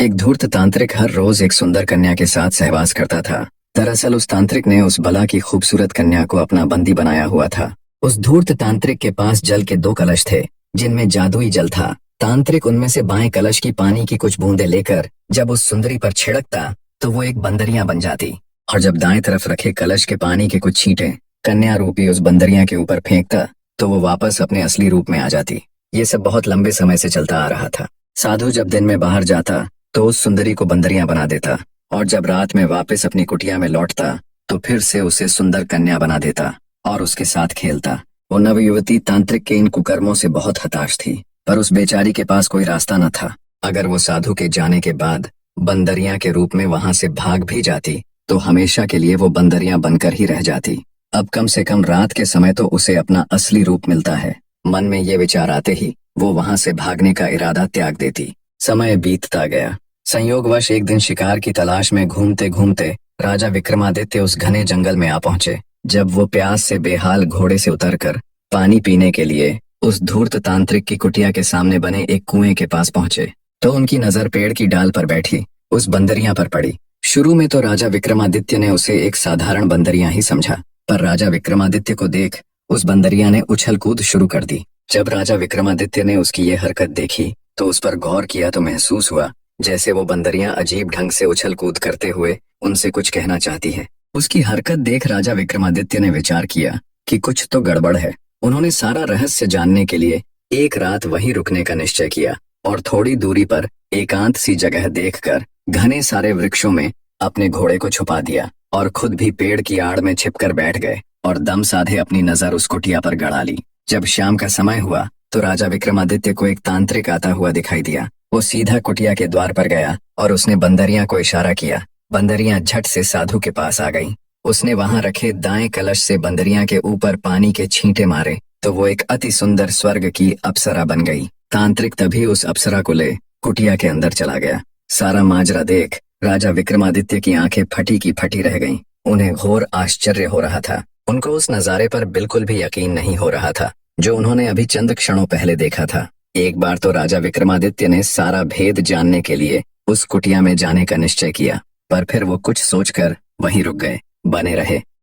एक धूर्त तांत्रिक हर रोज एक सुंदर कन्या के साथ सहवास करता था। दरअसल उस तांत्रिक ने उस बला की खूबसूरत कन्या को अपना बंदी बनाया हुआ था। उस धूर्त तांत्रिक के पास जल के दो कलश थे, जिनमें जादुई जल था। तांत्रिक उनमें से बाएं कलश की पानी की कुछ बूंदें लेकर जब उस सुंदरी पर छिड़कता तो वो एक बंदरिया बन जाती, और जब दाएं तरफ रखे कलश के पानी के कुछ छींटे कन्या रूपी उस बंदरिया के ऊपर फेंकता तो वो वापस अपने असली रूप में आ जाती। ये सब बहुत लंबे समय से चलता आ रहा था। साधु जब दिन में बाहर जाता तो उस सुंदरी को बंदरिया बना देता, और जब रात में वापस अपनी कुटिया में लौटता तो फिर से उसे सुंदर कन्या बना देता और उसके साथ खेलता। वो नवयुवती तांत्रिक के इन कुकर्मों से बहुत हताश थी, पर उस बेचारी के पास कोई रास्ता न था। अगर वो साधु के जाने के बाद बंदरिया के रूप में वहां से भाग भी जाती तो हमेशा के लिए वो बंदरिया बनकर ही रह जाती। अब कम से कम रात के समय तो उसे अपना असली रूप मिलता है। मन में ये विचार आते ही वो वहां से भागने का इरादा त्याग देती। समय बीतता गया। संयोगवश एक दिन शिकार की तलाश में घूमते घूमते राजा विक्रमादित्य उस घने जंगल में आ पहुंचे। जब वो प्यास से बेहाल घोड़े से उतरकर पानी पीने के लिए उस धूर्त तांत्रिक की कुटिया के सामने बने एक कुएं के पास पहुंचे तो उनकी नजर पेड़ की डाल पर बैठी उस बंदरिया पर पड़ी। शुरू में तो राजा विक्रमादित्य ने उसे एक साधारण बंदरिया ही समझा, पर राजा विक्रमादित्य को देख उस बंदरिया ने उछल कूद शुरू कर दी। जब राजा विक्रमादित्य ने उसकी ये हरकत देखी तो उस पर गौर किया तो महसूस हुआ जैसे वो बंदरिया अजीब ढंग से उछल कूद करते हुए उनसे कुछ कहना चाहती है। उसकी हरकत देख राजा विक्रमादित्य ने विचार किया कि कुछ तो गड़बड़ है। उन्होंने सारा रहस्य जानने के लिए एक रात वहीं रुकने का निश्चय किया और थोड़ी दूरी पर एकांत सी जगह देखकर घने सारे वृक्षों में अपने घोड़े को छुपा दिया और खुद भी पेड़ की आड़ में छिपकर बैठ गए और दम साधे अपनी नजर उस कुटिया पर गड़ा ली। जब शाम का समय हुआ तो राजा विक्रमादित्य को एक तांत्रिक आता हुआ दिखाई दिया। वो सीधा कुटिया के द्वार पर गया और उसने बंदरिया को इशारा किया। बंदरिया झट से साधु के पास आ गई। उसने वहां रखे दाएं कलश से बंदरिया के ऊपर पानी के छींटे मारे तो वो एक अति सुंदर स्वर्ग की अप्सरा बन गई। तांत्रिक तभी उस अप्सरा को ले कुटिया के अंदर चला गया। सारा माजरा देख राजा विक्रमादित्य की आंखें फटी की फटी रह गईं। उन्हें घोर आश्चर्य हो रहा था। उनको उस नजारे पर बिल्कुल भी यकीन नहीं हो रहा था जो उन्होंने अभी चंद क्षणों पहले देखा था। एक बार तो राजा विक्रमादित्य ने सारा भेद जानने के लिए उस कुटिया में जाने का निश्चय किया, पर फिर वो कुछ सोचकर वहीं रुक गए। बने रहे।